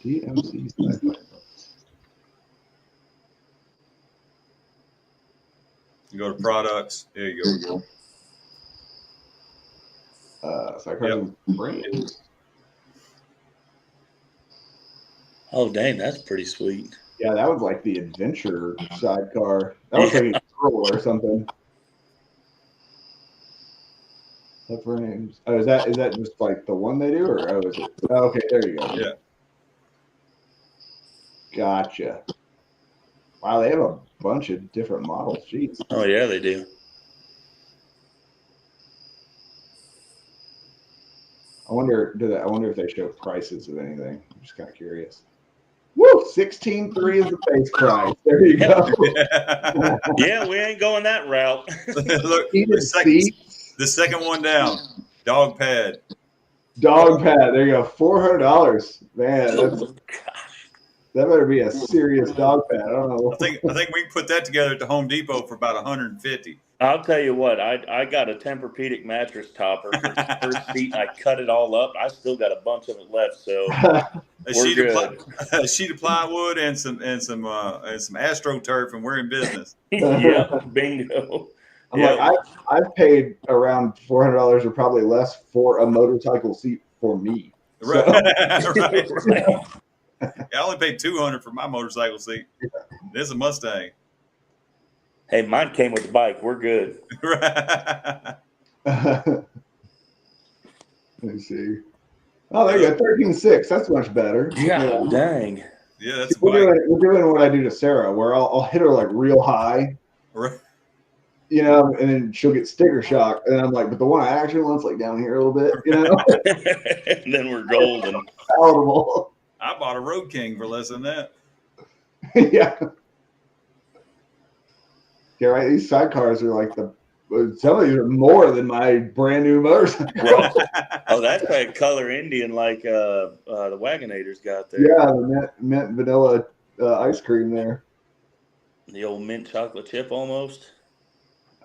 DMC. You go to products. There you go. Sidecars and brands. Oh dang, that's pretty sweet. Yeah, that was like the adventure sidecar. That was like a girl or something. What for names? Oh, is that just like the one they do, or is it? Oh, okay, there you go. Yeah. Gotcha. Wow, they have a bunch of different models. Jeez. Oh yeah, they do. I wonder if they show prices of anything. I'm just kind of curious. Woo! 16.3 is the base price. There you go. Yeah, we ain't going that route. Look, the second one down. Dog pad. Dog pad. There you go. $400. Man, that better be a serious dog pad. I don't know. I think we can put that together at the Home Depot for about $150. I'll tell you what, I got a Tempur-Pedic mattress topper for the first seat. I cut it all up. I still got a bunch of it left, so a sheet of plywood and some AstroTurf, and we're in business. Yeah, bingo. I'm like, I've paid around $400 or probably less for a motorcycle seat for me. Right. So. Right. I only paid $200 for my motorcycle seat. This is a Mustang. Hey, mine came with the bike. We're good. Let me see. Oh, there you go. 13.6. That's much better. Yeah, dang. Yeah, that's we're doing what I do to Sarah, where I'll hit her like real high. Right. And then she'll get sticker shock. And I'm like, but the one I actually want's like down here a little bit, And then we're golden. Palatable. I bought a Road King for less than that. Yeah. Yeah, right. These sidecars are like some of these are more than my brand new motorcycle. Oh, that's like color Indian, like the Wagonators got there. Yeah, the mint vanilla ice cream there. The old mint chocolate chip almost.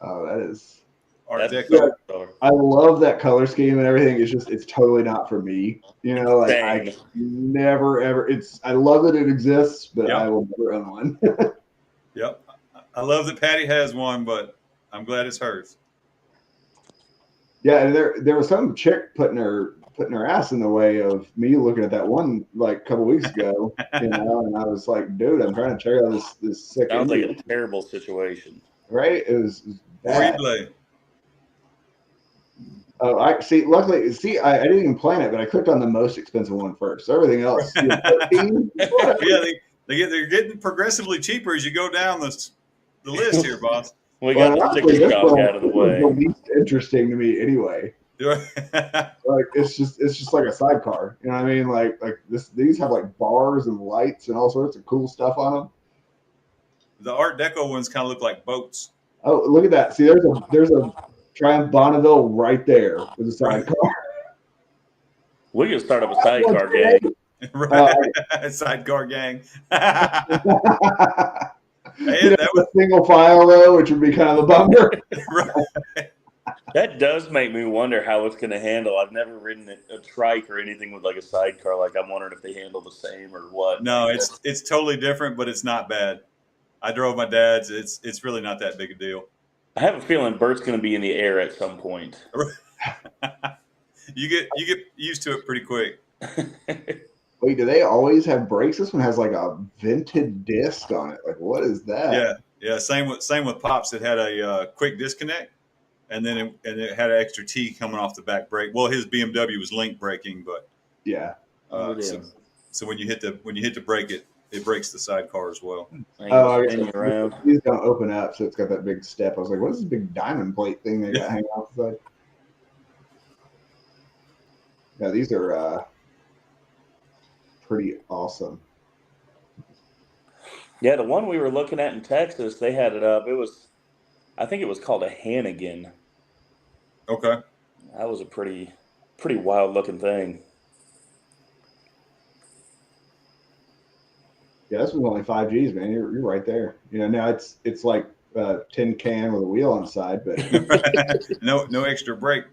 Oh, that is Art That's Deco. I love that color scheme and everything. It's totally not for me. I never ever. I love that it exists, but I will never own one. Yep. I love that Patty has one, but I'm glad it's hers. Yeah, and there was some chick putting her ass in the way of me looking at that one like a couple weeks ago, and I was like, dude, I'm trying to check out this sick. Sounds like a terrible situation. Right? It was bad. Replay. Oh, I see. Luckily, I didn't even plan it, but I clicked on the most expensive one first. Everything else, 13, yeah, they're getting progressively cheaper as you go down the list here, boss. We got the sticker shock out of the way. The least interesting to me, anyway. Like it's just like a sidecar. You know what I mean? Like these have like bars and lights and all sorts of cool stuff on them. The Art Deco ones kind of look like boats. Oh, look at that! See, there's a Triumph Bonneville right there with a sidecar. We can start up a sidecar gang. Right. Sidecar gang. That was a single file though, which would be kind of a bummer. Right. That does make me wonder how it's going to handle. I've never ridden a trike or anything with like a sidecar. Like I'm wondering if they handle the same or what. No, it's totally different, but it's not bad. I drove my dad's. It's really not that big a deal. I have a feeling Bert's going to be in the air at some point. You get used to it pretty quick. Wait, do they always have brakes? This one has like a vented disc on it. Like, what is that? Yeah. Same with Pops. It had a quick disconnect, and then it had an extra T coming off the back brake. Well, his BMW was link braking, but yeah. So when you hit the brake, it breaks the sidecar as well. Oh, I guess around. These don't open up, so it's got that big step. I was like, what is this big diamond plate thing they got hanging off the side? Yeah, these are pretty awesome. Yeah, the one we were looking at in Texas, they had it up. I think it was called a Hannigan. Okay. That was a pretty wild looking thing. Yeah, this was only 5 Gs, man. You're right there. You know, now it's like a tin can with a wheel on the side, but no extra brake.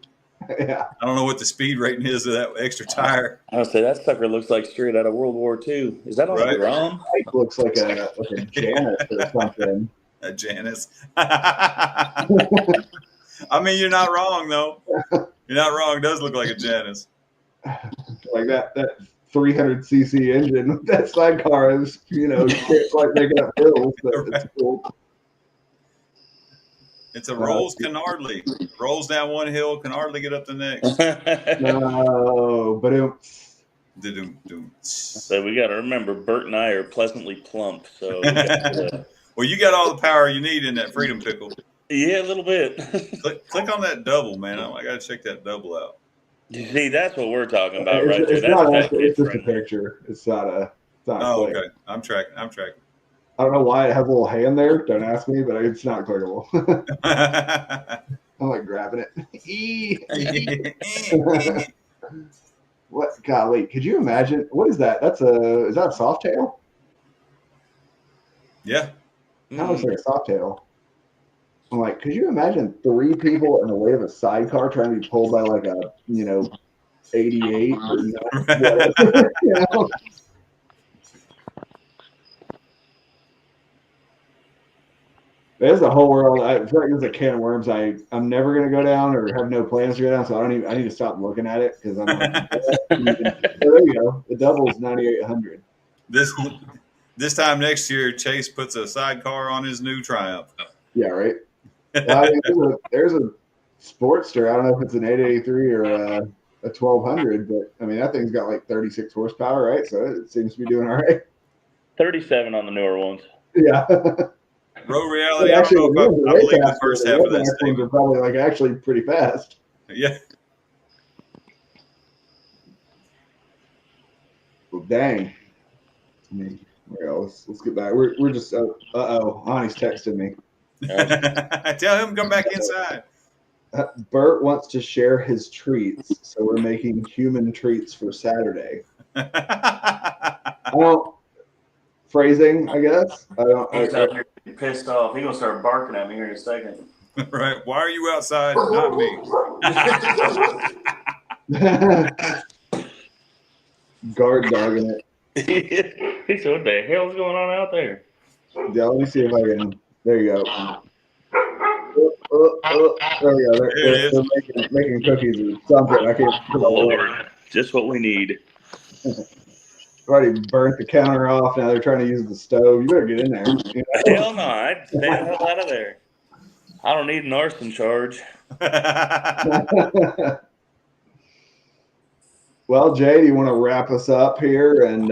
Yeah. I don't know what the speed rating is of that extra tire. I would say that sucker looks like straight out of World War II. Is that on the drum? It looks like a Janus or something. A Janus. I mean, you're not wrong though. You're not wrong. It does look like a Janus. Like that 300cc engine with that sidecar is, you know, it's like making up hills, but it's cool. It's a rolls can hardly. Rolls down one hill, can hardly get up the next. No, but So we got to remember, Burt and I are pleasantly plump. So well, you got all the power you need in that Freedom Pickle. Yeah, a little bit. click on that double, man. I got to check that double out. You see, that's what we're talking about, right there. It's just a picture. It's not a. Oh, okay. I'm tracking. I don't know why it has a little hand there. Don't ask me, but it's not clickable. I'm like grabbing it. What? Golly, could you imagine? What is that? Is that a soft tail? Yeah. That looks like a soft tail. I'm like, could you imagine 3 people in the weight of a sidecar trying to be pulled by like a, 88 or whatever, you know? There's a whole world. I feel like there's a can of worms I'm never going to go down or have no plans to go down, so I need to stop looking at it because I'm like, there you go. The double's 9,800. This time next year, Chase puts a sidecar on his new Triumph. Yeah, right. Well, I mean, there's a Sportster. I don't know if it's an 883 or a 1200, but I mean that thing's got like 36 horsepower, right? So it seems to be doing all right. 37 on the newer ones. Yeah. Road reality. I believe the first half of that statement are probably like actually pretty fast. Yeah. Well, dang. I mean, let's get back. We're just Ani's texting me. Tell him to come back inside. Burt wants to share his treats, so we're making human treats for Saturday. Phrasing, I guess. He's out here pissed off. He's gonna start barking at me here in a second. Right? Why are you outside, not me? Guard dogging it. He said, "What the hell's going on out there?" Yeah, let me see if I can. There you go. There we go. They're making cookies or something. I can't. Lord, just what we need. Already burnt the counter off. Now they're trying to use the stove. You better get in there. You know? Hell no! I'd stay the hell out of there. I don't need an arson charge. Well, Jay, do you want to wrap us up here? And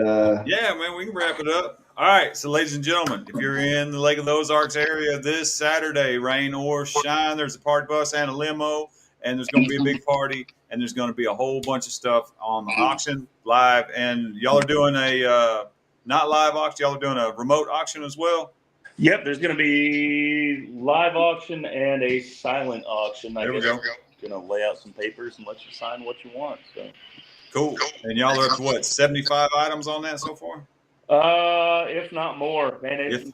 yeah, man, we can wrap it up. All right, so ladies and gentlemen, if you're in the Lake of the Ozarks area this Saturday, rain or shine, there's a party bus and a limo, and there's going to be a big party, and there's going to be a whole bunch of stuff on the auction live. And y'all are doing a not live auction, y'all are doing a remote auction as well. Yep, there's going to be live auction and a silent auction. There we go. Going to lay out some papers and let you sign what you want. So cool. And y'all are up to what, 75 items on that so far? If not more, man. It's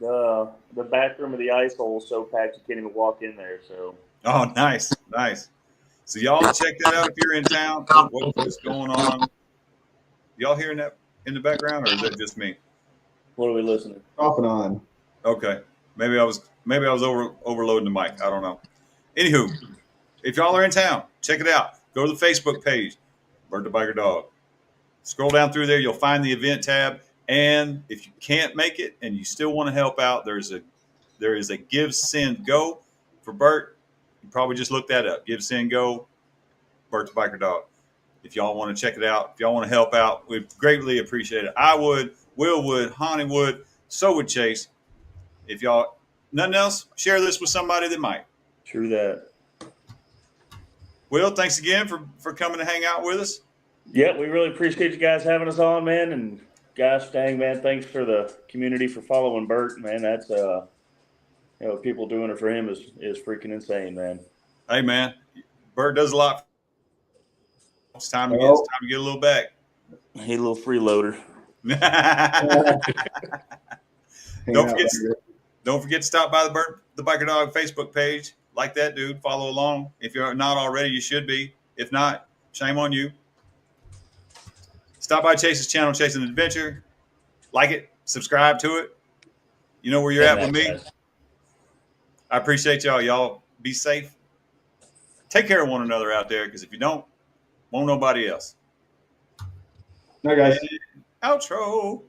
the back room of the ice hole is so packed you can't even walk in there. So Oh, nice, nice. So y'all check that out if you're in town. What's going on? Y'all hearing that in the background, or is that just me? What are we listening? Off and on. Okay, maybe I was overloading the mic. I don't know. Anywho, if y'all are in town, check it out. Go to the Facebook page, Burt the Biker Dog. Scroll down through there. You'll find the event tab. And if you can't make it and you still want to help out, there is a Give, Send, Go for Burt. You probably just look that up. Give, Send, Go, Burt the Biker Dog. If y'all want to check it out, if y'all want to help out, we'd greatly appreciate it. I would, Will would, Honey would, so would Chase. If y'all, nothing else, share this with somebody that might. True that. Will, thanks again for coming to hang out with us. Yeah, we really appreciate you guys having us on, man. And gosh dang, man, thanks for the community for following Burt, man. That's people doing it for him is freaking insane, man. Hey, man, Burt does a lot. It's time to get a little back. Hey, little freeloader. Don't forget to stop by the Burt the Biker Dog Facebook page. Like that, dude. Follow along. If you're not already, you should be. If not, shame on you. Stop by Chase's channel, Chasing Adventure. Like it. Subscribe to it. You know where you're at with me. Guys. I appreciate y'all. Y'all be safe. Take care of one another out there, because if you don't, won't nobody else. No, guys. Outro.